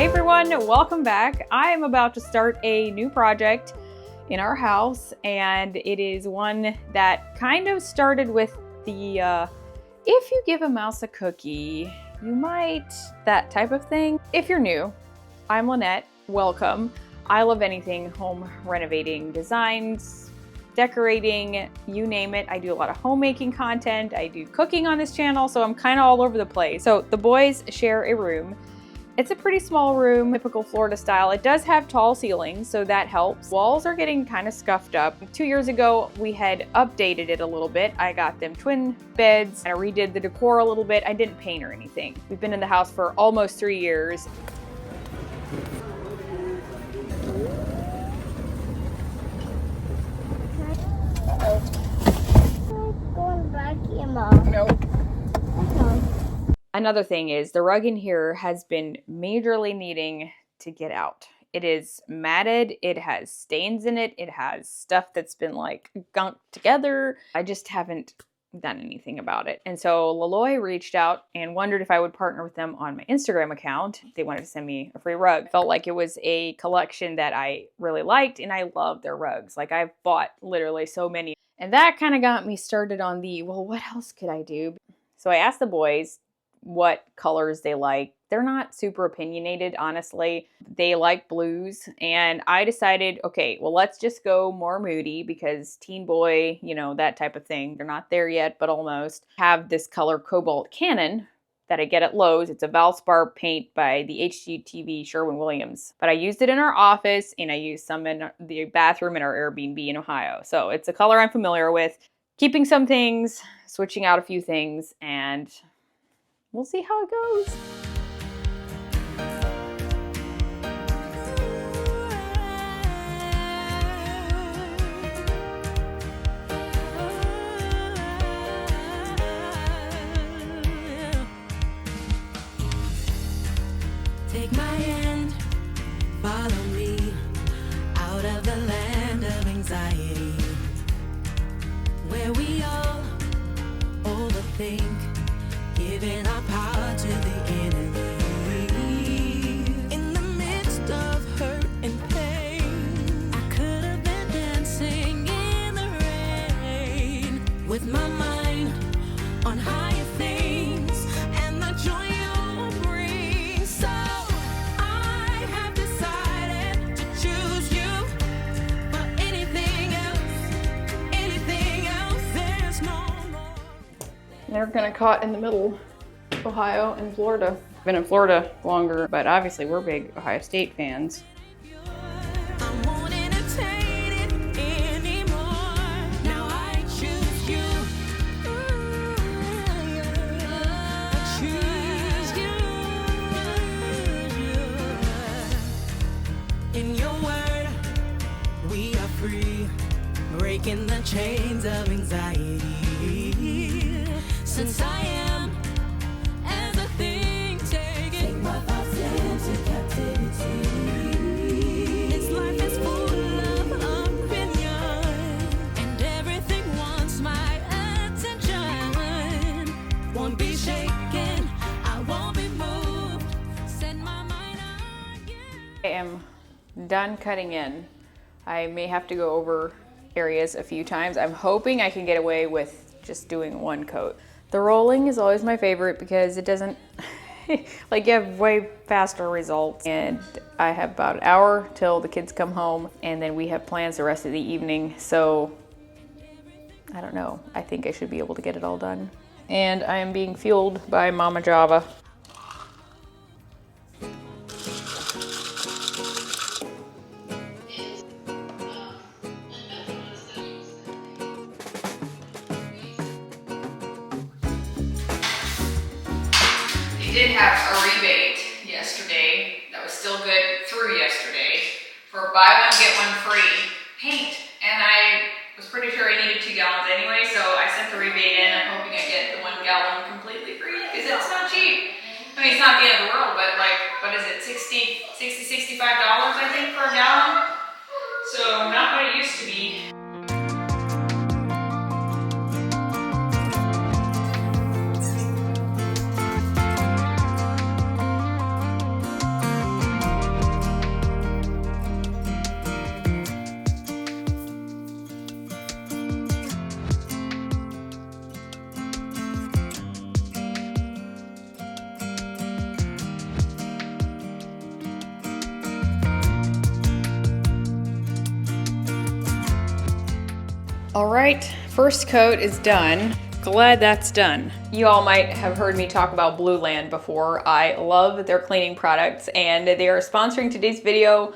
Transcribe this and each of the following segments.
Hey everyone, welcome back. I am about to start a new project in our house, and it is one that kind of started with the if you give a mouse a cookie, you might, that type of thing. If you're new, I'm Lynette, welcome. I love anything home renovating, designs, decorating, you name it. I do a lot of homemaking content. I do cooking on this channel, so I'm kind of all over the place. So the boys share a room. It's a pretty small room, typical Florida style. It does have tall ceilings, so that helps. Walls are getting kind of scuffed up. 2 years ago, we had updated it a little bit. I got them twin beds, and I redid the decor a little bit. I didn't paint or anything. We've been in the house for almost 3 years. Going back here, Mom. Nope. Another thing is the rug in here has been majorly needing to get out. It is matted, it has stains in it, it has stuff that's been like gunked together. I just haven't done anything about it. And so Laloy reached out and wondered if I would partner with them on my Instagram account. They wanted to send me a free rug. Felt like it was a collection that I really liked, and I love their rugs. Like, I've bought literally so many. And that kind of got me started on well, what else could I do? So I asked the boys what colors they like. They're not super opinionated, honestly. They like blues, and I decided, okay, well, let's just go more moody because teen boy, you know, that type of thing. They're not there yet, but almost. Have this color Cobalt Cannon that I get at Lowe's. It's a Valspar paint by the hgtv Sherwin. But I used it in our office, and I used some in the bathroom in our Airbnb in Ohio. So it's a color I'm familiar with. Keeping some things, switching out a few things, and we'll see how it goes. Take my hand, follow me out of the land of anxiety, where we all overthink, giving our power to the enemy. In the midst of hurt and pain, I could have been dancing in the rain, with my mind on higher things and the joy you'll bring. So I have decided to choose you for anything else, there's no more. They're kind of caught in the middle, Ohio and Florida. I've been in Florida longer, but obviously we're big Ohio State fans. I won't entertain it anymore. Now I choose you. I choose you. In your word, we are free, breaking the chains of anxiety. Since I am as a thing, take my thoughts into captivity. This life is full of opinion, and everything wants my attention. Won't be shaken, I won't be moved. Set my mind on you. I am done cutting in. I may have to go over areas a few times. I'm hoping I can get away with just doing one coat. The rolling is always my favorite because it doesn't, like, you have way faster results. And I have about an hour till the kids come home, and then we have plans the rest of the evening. So I don't know. I think I should be able to get it all done. And I am being fueled by Mama Java. Did have a rebate yesterday that was still good through yesterday for buy one get one free paint, and I was pretty sure I needed 2 gallons anyway, so I sent the rebate in. I'm hoping I get the 1 gallon completely free because it's not cheap. I mean, it's not the end of the world, but like, what is it, $65 I think for a gallon? So not what it used to be. All right, first coat is done. Glad that's done. You all might have heard me talk about Blueland before. I love their cleaning products and they are sponsoring today's video.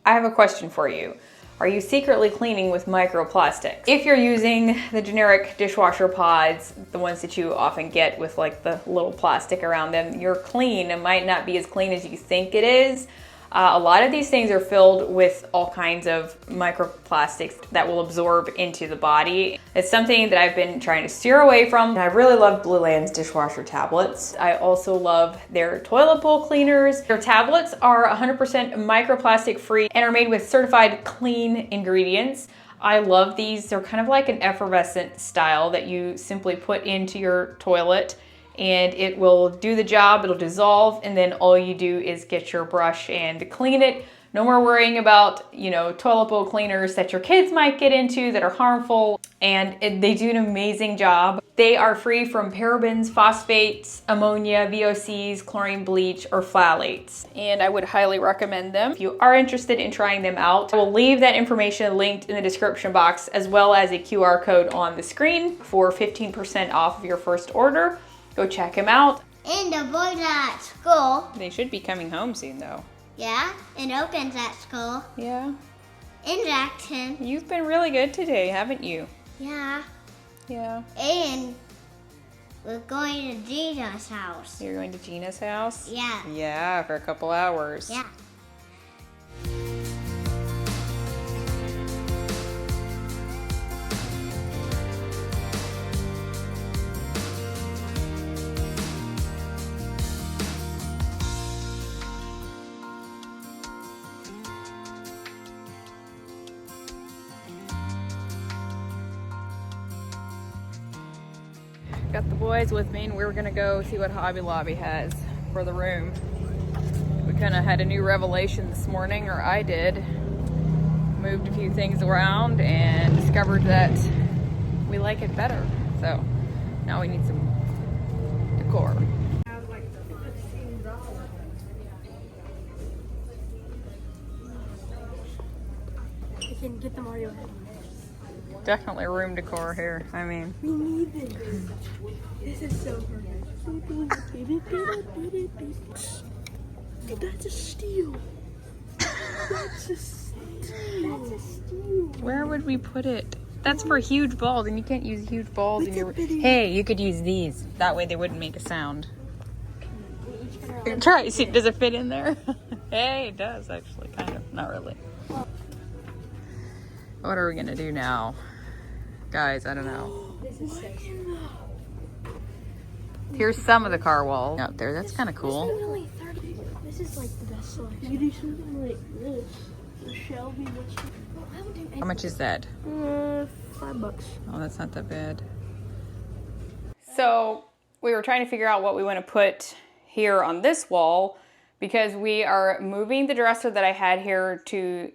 I have a question for you. Are you secretly cleaning with microplastic? If you're using the generic dishwasher pods, the ones that you often get with like the little plastic around them, your clean might not be as clean as you think it is. A lot of these things are filled with all kinds of microplastics that will absorb into the body. It's something that I've been trying to steer away from. And I really love Blueland's dishwasher tablets. I also love their toilet bowl cleaners. Their tablets are 100% microplastic free and are made with certified clean ingredients. I love these. They're kind of like an effervescent style that you simply put into your toilet and it will do the job, it'll dissolve, and then all you do is get your brush and clean it. No more worrying about, you know, toilet bowl cleaners that your kids might get into that are harmful, and they do an amazing job. They are free from parabens, phosphates, ammonia, VOCs, chlorine bleach, or phthalates, and I would highly recommend them. If you are interested in trying them out, I will leave that information linked in the description box as well as a QR code on the screen for 15% off of your first order. Go check him out. And the boys are at school. They should be coming home soon though. Yeah, and Oaken's at school. Yeah. And Jackson. You've been really good today, haven't you? Yeah. Yeah. And we're going to Gina's house. You're going to Gina's house? Yeah. Yeah, for a couple hours. Yeah. Got the boys with me and we're gonna go see what Hobby Lobby has for the room. We kind of had a new revelation this morning, or I did. Moved a few things around and discovered that we like it better. So now we need some decor. I can get the Mario head. Definitely room decor here. I mean, We need this. This is so perfect. That's a steal. That's a steal. That's a steal. where would we put it? That's for huge balls, and you can't use huge balls in your. bitty. Hey, you could use these. That way they wouldn't make a sound. Try. See, does it fit in there? Hey, it does actually, kind of. Not really. What are we gonna do now, guys? I don't know. This is sexy. Here's some of the car wall out there. That's kind of This cool. is only 30. This is like the best selection. You do something like this. The Shelby, I would do anything. How much is that? $5. Oh, that's not that bad. So we were trying to figure out what we want to put here on this wall because we are moving the dresser that I had here to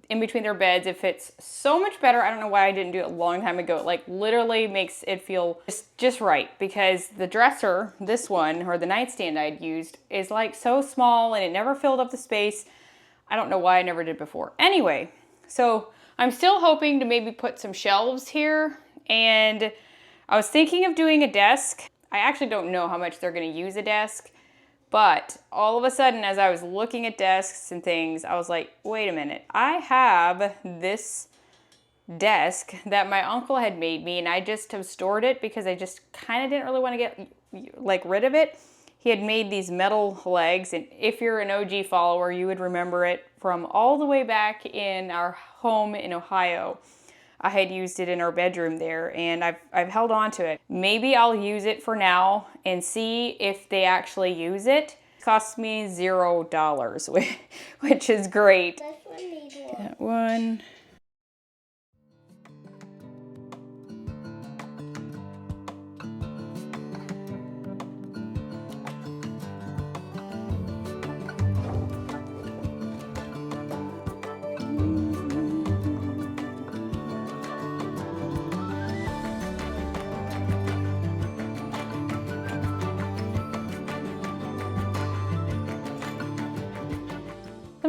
in between their beds. It fits so much better. I don't know why I didn't do it a long time ago. It like literally makes it feel just right, because the dresser, this one, or the nightstand I'd used, is like so small and it never filled up the space. I don't know why I never did before. Anyway, so I'm still hoping to maybe put some shelves here, and I was thinking of doing a desk. I actually don't know how much they're going to use a desk, but all of a sudden as I was looking at desks and things, I was like, wait a minute, I have this desk that my uncle had made me, and I just have stored it because I just kind of didn't really want to get like rid of it. He had made these metal legs, and if you're an OG follower, you would remember it from all the way back in our home in Ohio. I had used it in our bedroom there, and I've held on to it. Maybe I'll use it for now and see if they actually use it. It cost me $0, which is great. This one needs one. That one.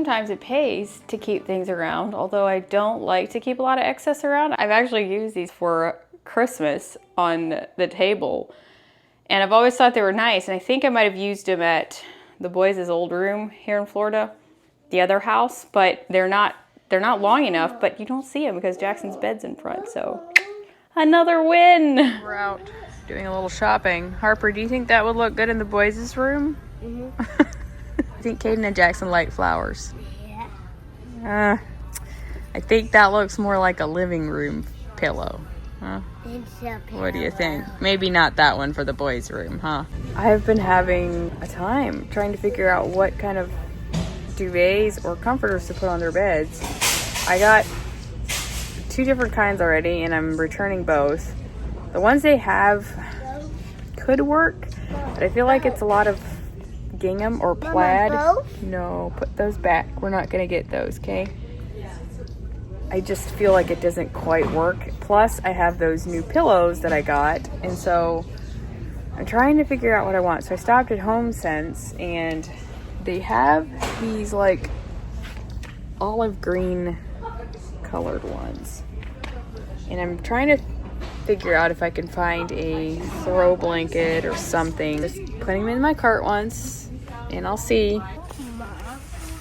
sometimes it pays to keep things around, although I don't like to keep a lot of excess around. I've actually used these for Christmas on the table, and I've always thought they were nice, and I think I might have used them at the boys' old room here in Florida, the other house, but they're not long enough, but you don't see them because Jackson's bed's in front, so another win. We're out doing a little shopping. Harper, do you think that would look good in the boys' room? Mm-hmm. I think Caden and Jackson like flowers. Yeah. I think that looks more like a living room pillow. Huh? What do you think? Maybe not that one for the boys' room, huh? I've been having a time trying to figure out what kind of duvets or comforters to put on their beds. I got 2 different kinds already, and I'm returning both. The ones they have could work, but I feel like it's a lot of gingham or plaid. No, put those back. We're not gonna get those, okay? I just feel like it doesn't quite work. Plus, I have those new pillows that I got, and so I'm trying to figure out what I want. So I stopped at HomeSense, and they have these like olive green colored ones. And I'm trying to figure out if I can find a throw blanket or something. Just putting them in my cart once, and I'll see.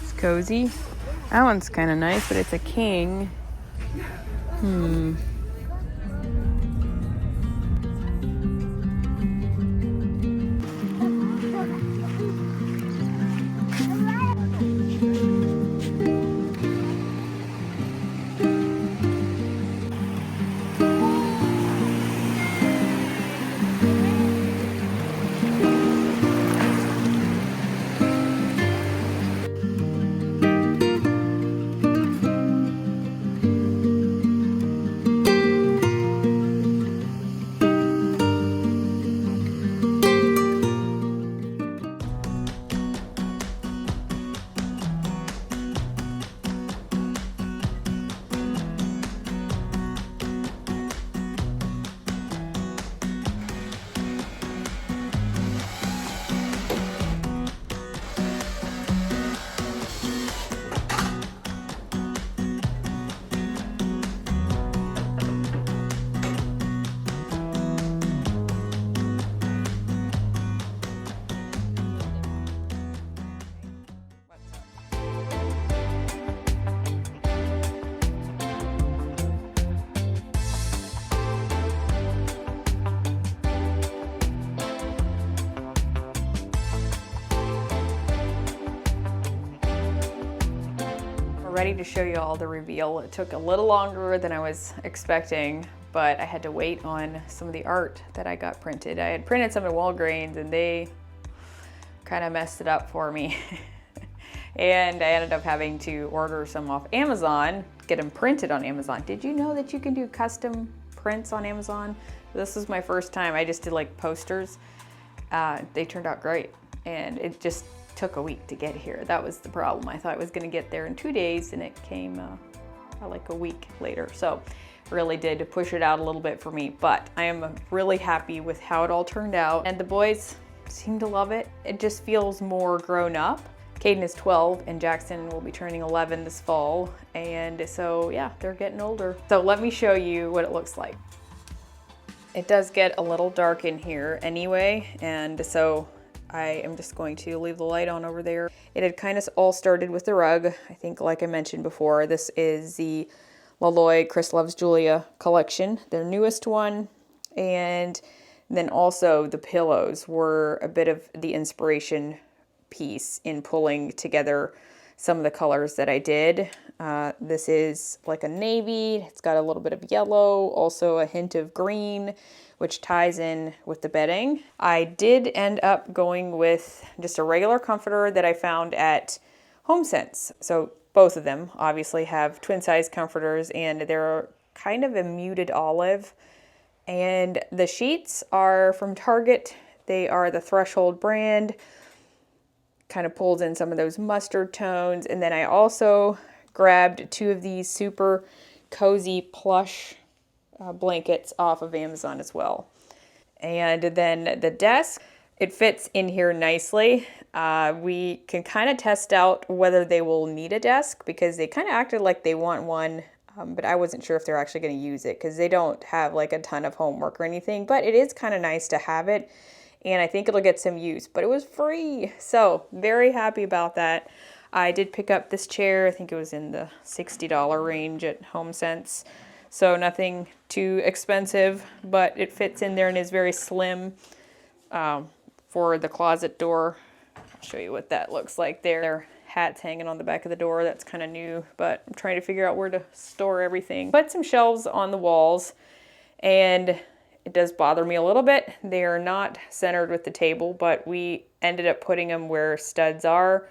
It's cozy. That one's kind of nice, but it's a king. Ready to show you all the reveal. It took a little longer than I was expecting, but I had to wait on some of the art that I got printed. I had printed some at Walgreens, and they kind of messed it up for me. And I ended up having to order some off Amazon, get them printed on Amazon. Did you know that you can do custom prints on Amazon? This is my first time. I just did like posters. They turned out great, and it just took a week to get here. That was the problem. I thought I was going to get there in 2 days, and it came like a week later. So really did push it out a little bit for me, but I am really happy with how it all turned out, and the boys seem to love it. It just feels more grown up. Caden is 12 and Jackson will be turning 11 this fall, and so yeah, they're getting older. So let me show you what it looks like. It does get a little dark in here anyway, and so I am just going to leave the light on over there. It had kind of all started with the rug. I think, like I mentioned before, this is the Laloy Chris Loves Julia collection, their newest one. And then also the pillows were a bit of the inspiration piece in pulling together some of the colors that I did. This is like a navy. It's got a little bit of yellow, also a hint of green, which ties in with the bedding. I did end up going with just a regular comforter that I found at HomeSense. So both of them obviously have twin size comforters, and they're kind of a muted olive. And the sheets are from Target. They are the Threshold brand. Kind of pulled in some of those mustard tones. And then I also grabbed 2 of these super cozy plush blankets off of Amazon as well. And then the desk it fits in here nicely. We can kind of test out whether they will need a desk because they kind of acted like they want one, but I wasn't sure if they're actually going to use it because they don't have like a ton of homework or anything, but it is kind of nice to have it, and I think it'll get some use, but it was free, so very happy about that. I did pick up this chair. I think it was in the $60 range at HomeSense, so nothing too expensive, but it fits in there and is very slim. For the closet door, I'll show you what that looks like there. There are hats hanging on the back of the door. That's kind of new, but I'm trying to figure out where to store everything. Put some shelves on the walls, and it does bother me a little bit. They are not centered with the table, but we ended up putting them where studs are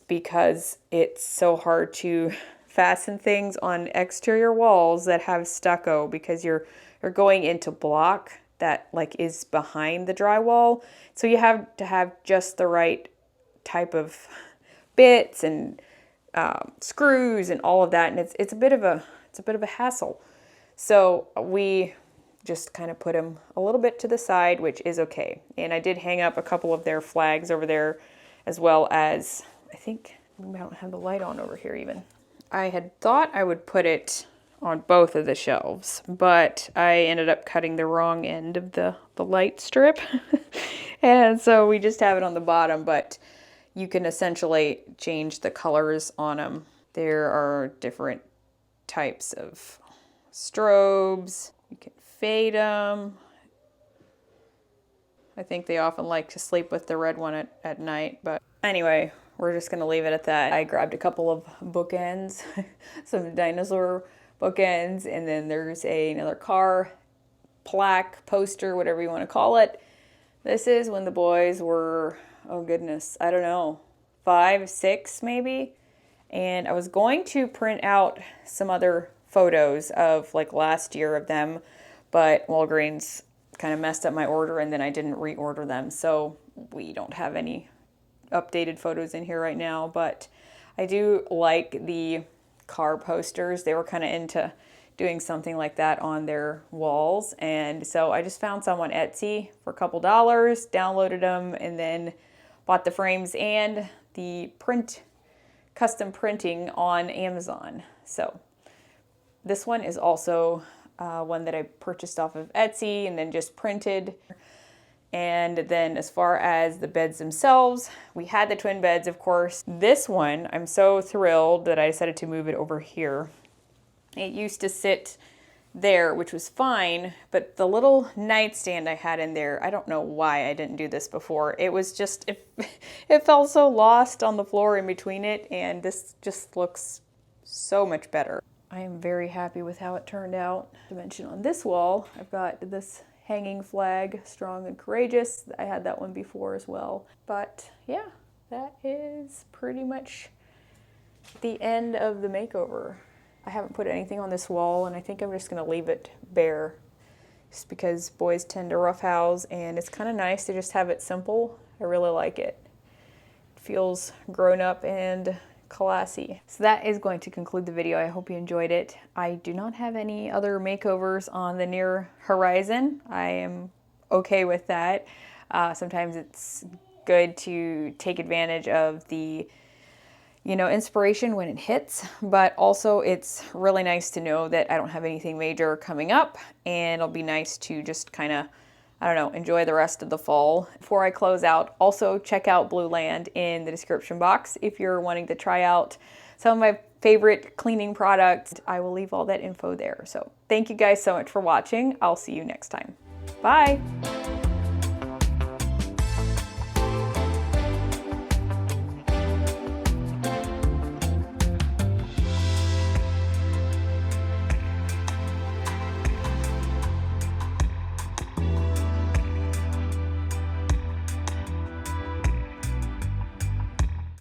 because it's so hard to fasten things on exterior walls that have stucco because you're going into block that like is behind the drywall. So you have to have just the right type of bits and screws and all of that, and it's a bit of a hassle. So we just kind of put them a little bit to the side, which is okay. And I did hang up a couple of their flags over there, as well as, I think I don't have the light on over here even. I had thought I would put it on both of the shelves, but I ended up cutting the wrong end of the light strip. And so we just have it on the bottom, but you can essentially change the colors on them. There are different types of strobes. You can fade them. I think they often like to sleep with the red one at night, but anyway, we're just gonna leave it at that. I grabbed a couple of bookends, some dinosaur bookends, and then there's another car, plaque, poster, whatever you want to call it. This is when the boys were, oh goodness, I don't know, 5, 6 maybe. And I was going to print out some other photos of like last year of them, but Walgreens kind of messed up my order and then I didn't reorder them. So we don't have any updated photos in here right now, but I do like the car posters. They were kind of into doing something like that on their walls, and so I just found some on Etsy for a couple dollars, downloaded them, and then bought the frames and the custom printing on Amazon. So this one is also one that I purchased off of Etsy and then just printed. And then as far as the beds themselves, we had the twin beds, of course. This one, I'm so thrilled that I decided to move it over here. It used to sit there, which was fine, but the little nightstand I had in there, I don't know why I didn't do this before. It was just, it felt so lost on the floor in between it, and this just looks so much better. I am very happy with how it turned out. To mention on this wall, I've got this hanging flag, strong and courageous. I had that one before as well. But yeah, that is pretty much the end of the makeover. I haven't put anything on this wall, and I think I'm just gonna leave it bare just because boys tend to roughhouse, and it's kind of nice to just have it simple. I really like it. It feels grown up and classy. So that is going to conclude the video. I hope you enjoyed it. I do not have any other makeovers on the near horizon. I am okay with that. Sometimes it's good to take advantage of the inspiration when it hits, but also it's really nice to know that I don't have anything major coming up, and it'll be nice to just kind of, enjoy the rest of the fall. Before I close out, also check out Blueland in the description box if you're wanting to try out some of my favorite cleaning products. I will leave all that info there. So thank you guys so much for watching. I'll see you next time. Bye.